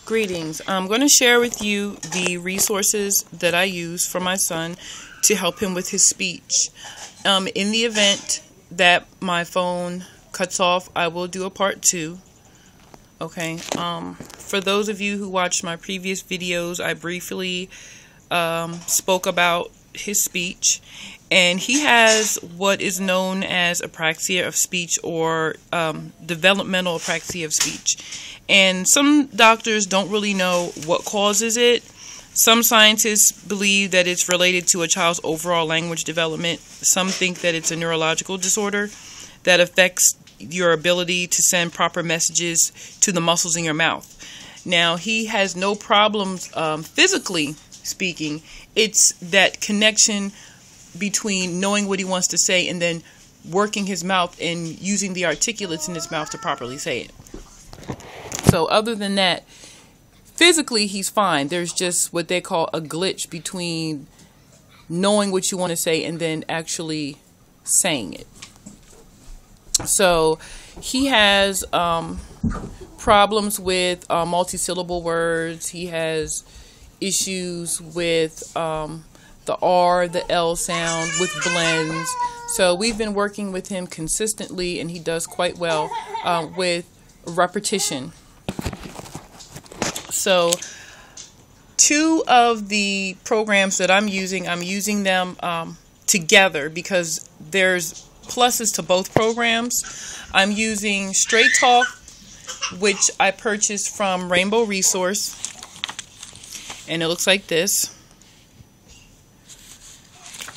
Greetings. I'm going to share with you the resources that I use for my son to help him with his speech. In the event that my phone cuts off, I will do a part 2. Okay. For those of you who watched my previous videos, I briefly spoke about his speech, and he has what is known as apraxia of speech, or developmental apraxia of speech. And some doctors don't really know what causes it. Some scientists believe that it's related to a child's overall language development. Some think that it's a neurological disorder that affects your ability to send proper messages to the muscles in your mouth. Now, he has no problems physically speaking. It's that connection between knowing what he wants to say and then working his mouth and using the articulates in his mouth to properly say it. So other than that, physically he's fine. There's just what they call a glitch between knowing what you want to say and then actually saying it. So he has problems with multisyllable words. He has issues with the R, the L sound, with blends. So we've been working with him consistently, and he does quite well with repetition. So 2 of the programs that I'm using them together because there's pluses to both programs. I'm using Straight Talk, which I purchased from Rainbow Resource, and it looks like this.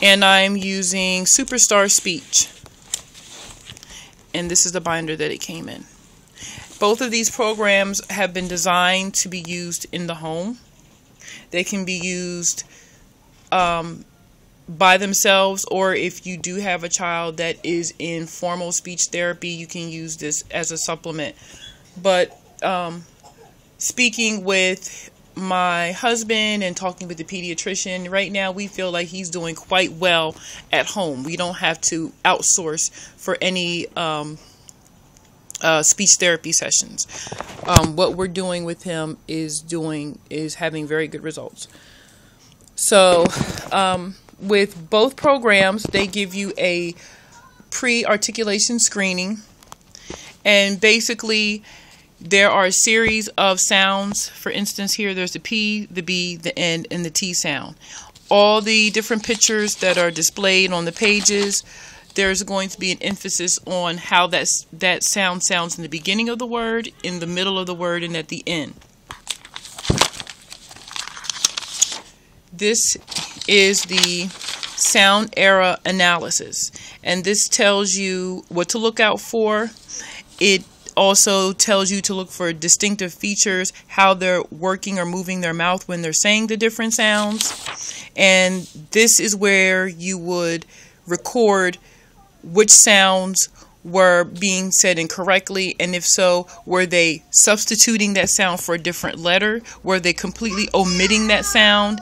And I'm using Superstar Speech, and this is the binder that it came in. Both of these programs have been designed to be used in the home. They can be used by themselves, or if you do have a child that is in formal speech therapy, you can use this as a supplement. But speaking with my husband and talking with the pediatrician, right now we feel like he's doing quite well at home. We don't have to outsource for any speech therapy sessions. What we're doing with him is having very good results. So with both programs, they give you a pre-articulation screening, and basically there are a series of sounds. For instance, here there's the P, the B, the N, and the T sound. All the different pictures that are displayed on the pages, there's going to be an emphasis on how that sound sounds in the beginning of the word, in the middle of the word, and at the end. This is the sound era analysis, and this tells you what to look out for. It also tells you to look for distinctive features, how they're working or moving their mouth when they're saying the different sounds. And this is where you would record which sounds were being said incorrectly, and if so, were they substituting that sound for a different letter? Were they completely omitting that sound?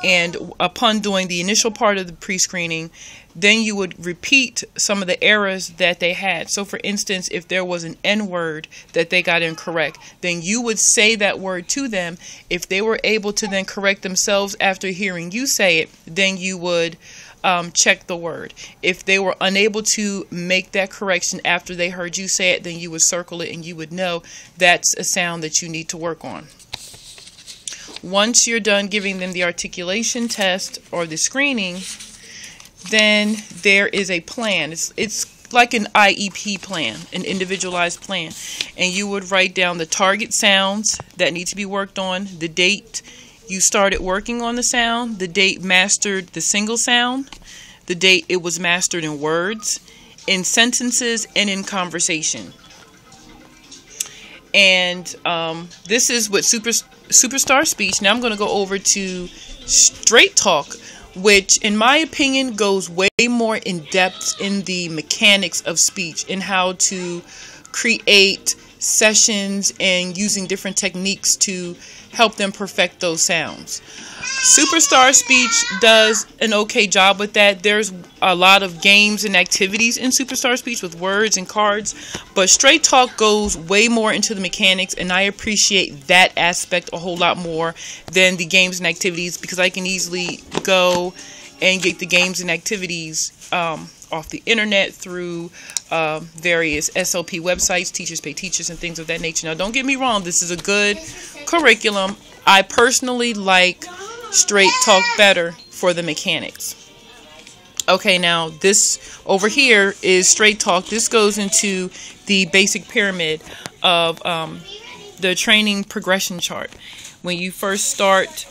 And upon doing the initial part of the pre-screening, then you would repeat some of the errors that they had. So for instance, if there was an N word that they got incorrect, then you would say that word to them. If they were able to then correct themselves after hearing you say it, then you would check the word. If they were unable to make that correction after they heard you say it, then you would circle it and you would know that's a sound that you need to work on. Once you're done giving them the articulation test or the screening, then there is a plan. It's like an IEP plan, an individualized plan. And you would write down the target sounds that need to be worked on, the date you started working on the sound, the date mastered the single sound, the date it was mastered in words, in sentences, and in conversation. And this is what Superstar Speech. Now I'm going to go over to Straight Talk, which in my opinion goes way more in depth in the mechanics of speech and how to create sessions and using different techniques to help them perfect those sounds. Superstar Speech does an okay job with that. There's a lot of games and activities in Superstar Speech with words and cards, but Straight Talk goes way more into the mechanics, and I appreciate that aspect a whole lot more than the games and activities, because I can easily go and get the games and activities off the internet through various SLP websites, Teachers Pay Teachers, and things of that nature. Now, don't get me wrong, this is a good curriculum. I personally like Straight Talk better for the mechanics. Okay, now this over here is Straight Talk. This goes into the basic pyramid of the training progression chart. When you first start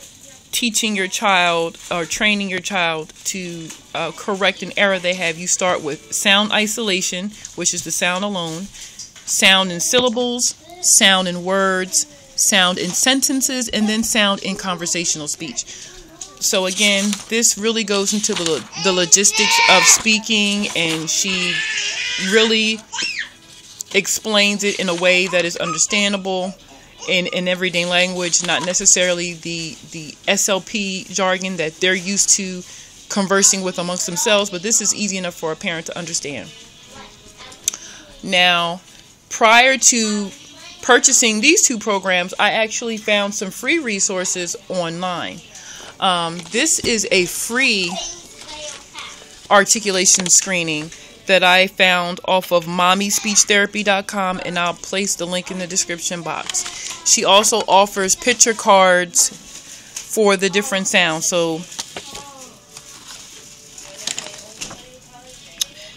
teaching your child or training your child to correct an error they have, you start with sound isolation, which is the sound alone, sound in syllables, sound in words, sound in sentences, and then sound in conversational speech. So again, this really goes into the logistics of speaking, and she really explains it in a way that is understandable in everyday language, not necessarily the SLP jargon that they're used to conversing with amongst themselves, but this is easy enough for a parent to understand. Now, prior to purchasing these two programs, I actually found some free resources online. This is a free articulation screening that I found off of mommyspeechtherapy.com, and I'll place the link in the description box. She also offers picture cards for the different sounds. So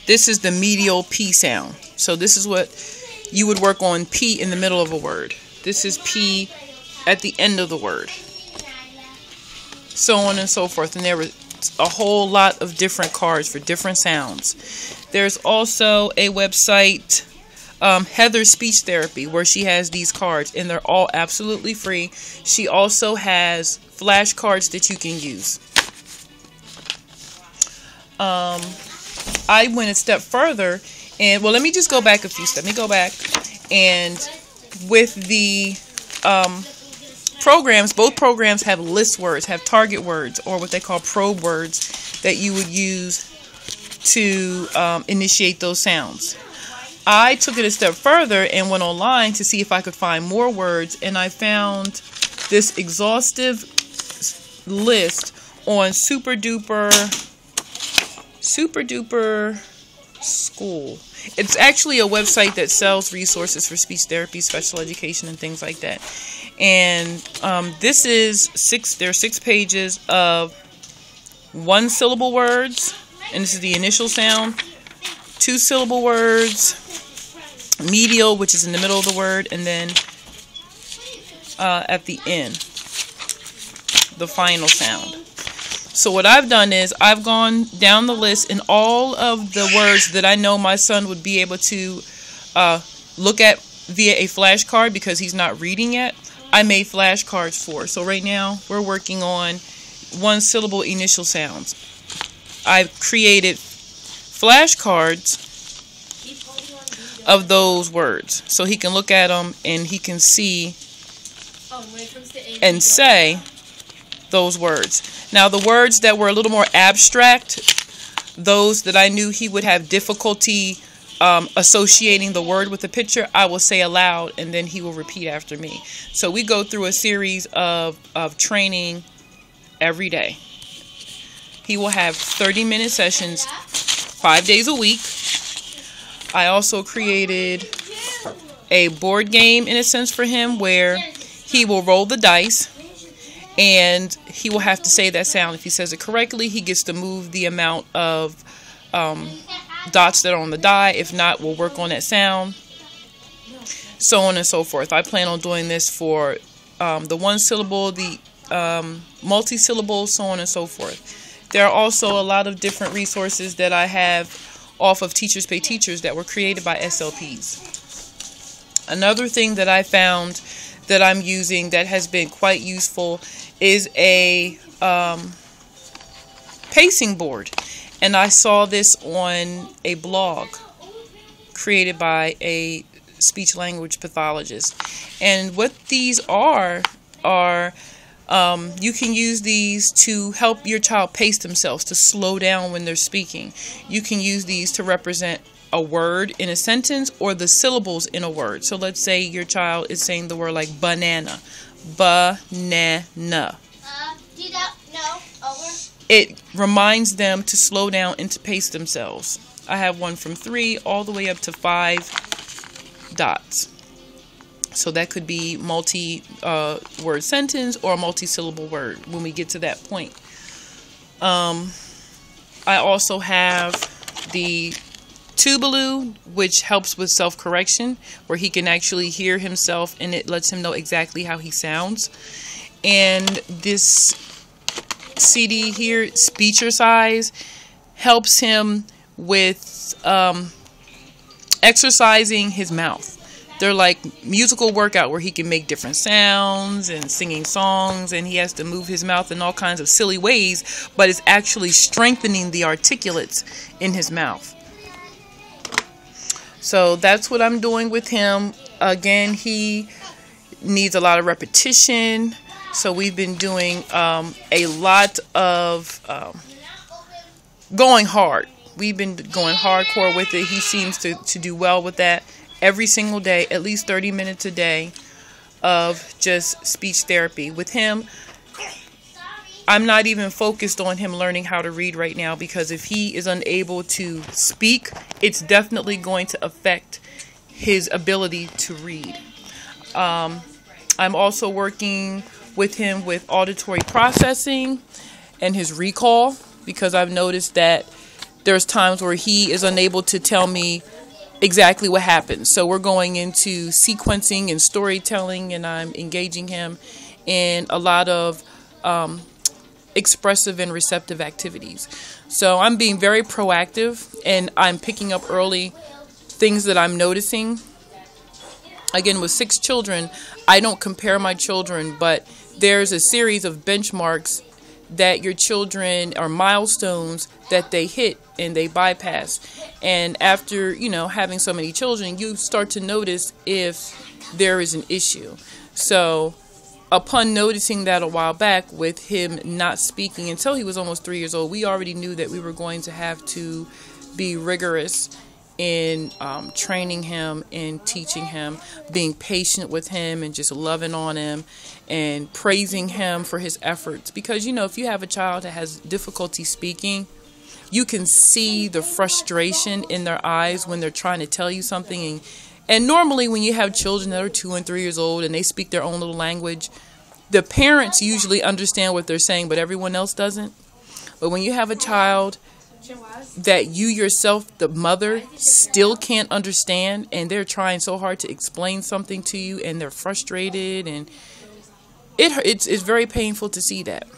this is the medial P sound. So this is what you would work on, P in the middle of a word. This is P at the end of the word. So on and so forth. And there was a whole lot of different cards for different sounds. There's also a website, Heather's Speech Therapy, where she has these cards, and they're all absolutely free. She also has flashcards that you can use. I went a step further, and well, let me just go back a few steps. Let me go back, and with the programs, both programs have list words, have target words, or what they call probe words that you would use to initiate those sounds. I took it a step further and went online to see if I could find more words, and I found this exhaustive list on Super Duper School. It's actually a website that sells resources for speech therapy, special education, and things like that. And this is there are 6 pages of 1-syllable words, and this is the initial sound. 2-syllable words, medial, which is in the middle of the word, and then at the end, the final sound. So what I've done is I've gone down the list, and all of the words that I know my son would be able to look at via a flashcard because he's not reading yet, I made flashcards for. So right now we're working on 1-syllable initial sounds. I've created flashcards of those words so he can look at them and he can see and say those words. Now, the words that were a little more abstract, those that I knew he would have difficulty associating the word with the picture, I will say aloud, and then he will repeat after me. So we go through a series of training every day. He will have 30-minute sessions 5 days a week. I also created a board game, in a sense, for him where he will roll the dice, and he will have to say that sound. If he says it correctly, he gets to move the amount of dots that are on the die. If not, we'll work on that sound. So on and so forth. I plan on doing this for the 1-syllable, the multi-syllable, so on and so forth. There are also a lot of different resources that I have off of Teachers Pay Teachers that were created by SLPs. Another thing that I found that I'm using that has been quite useful is a pacing board. And I saw this on a blog created by a speech language pathologists. And what these are you can use these to help your child pace themselves, to slow down when they're speaking. You can use these to represent a word in a sentence or the syllables in a word. So let's say your child is saying the word like banana. Banana. It reminds them to slow down and to pace themselves. I have one from 3 all the way up to 5 dots. So that could be multi-word sentence or a multi-syllable word when we get to that point. I also have the Tubaloo, which helps with self-correction, where he can actually hear himself and it lets him know exactly how he sounds. And this CD here, Speechercise, helps him with exercising his mouth. They're like musical workout where he can make different sounds and singing songs, and he has to move his mouth in all kinds of silly ways, but it's actually strengthening the articulates in his mouth. So that's what I'm doing with him. Again, he needs a lot of repetition. So we've been doing a lot of going hard. We've been going hardcore with it. He seems to do well with that. Every single day, at least 30 minutes a day of just speech therapy. With him, I'm not even focused on him learning how to read right now, because if he is unable to speak, it's definitely going to affect his ability to read. I'm also working with him with auditory processing and his recall, because I've noticed that there's times where he is unable to tell me exactly what happened. So we're going into sequencing and storytelling, and I'm engaging him in a lot of expressive and receptive activities. So I'm being very proactive, and I'm picking up early things that I'm noticing. Again, with 6 children, I don't compare my children, but there's a series of benchmarks that your children are milestones that they hit and they bypass. And after, having so many children, you start to notice if there is an issue. So upon noticing that a while back with him not speaking until he was almost 3 years old, we already knew that we were going to have to be rigorous in training him and teaching him, being patient with him and just loving on him and praising him for his efforts. Because, if you have a child that has difficulty speaking, you can see the frustration in their eyes when they're trying to tell you something. And normally when you have children that are 2 and 3 years old and they speak their own little language, the parents usually understand what they're saying, but everyone else doesn't. But when you have a child that you yourself, the mother, still can't understand, and they're trying so hard to explain something to you, and they're frustrated, and it's very painful to see that.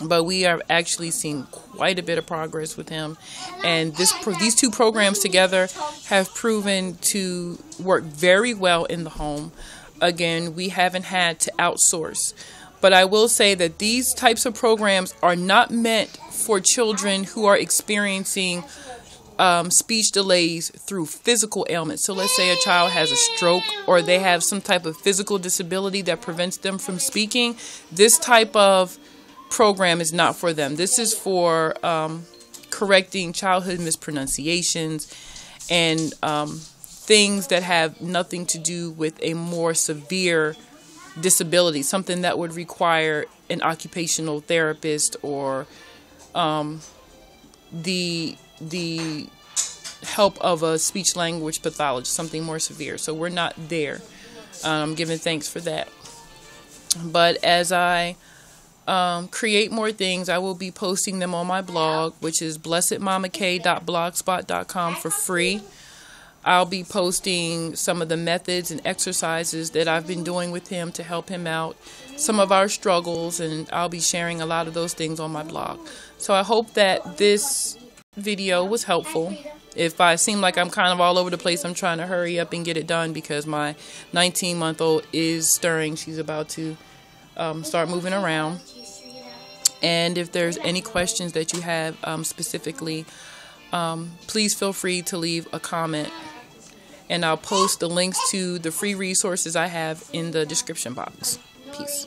But we are actually seeing quite a bit of progress with him, and these 2 programs together have proven to work very well in the home. Again, we haven't had to outsource. But I will say that these types of programs are not meant for children who are experiencing speech delays through physical ailments. So let's say a child has a stroke or they have some type of physical disability that prevents them from speaking. This type of program is not for them. This is for correcting childhood mispronunciations and things that have nothing to do with a more severe disability, something that would require an occupational therapist or the help of a speech language pathologist, something more severe. So we're not there. I'm giving thanks for that. But as I create more things, I will be posting them on my blog, which is blessedmamak.blogspot.com, for free. I'll be posting some of the methods and exercises that I've been doing with him to help him out, some of our struggles, and I'll be sharing a lot of those things on my blog. So I hope that this video was helpful. If I seem like I'm kind of all over the place, I'm trying to hurry up and get it done because my 19-month-old is stirring. She's about to start moving around. And if there's any questions that you have specifically, please feel free to leave a comment. and I'll post the links to the free resources I have in the description box. Peace.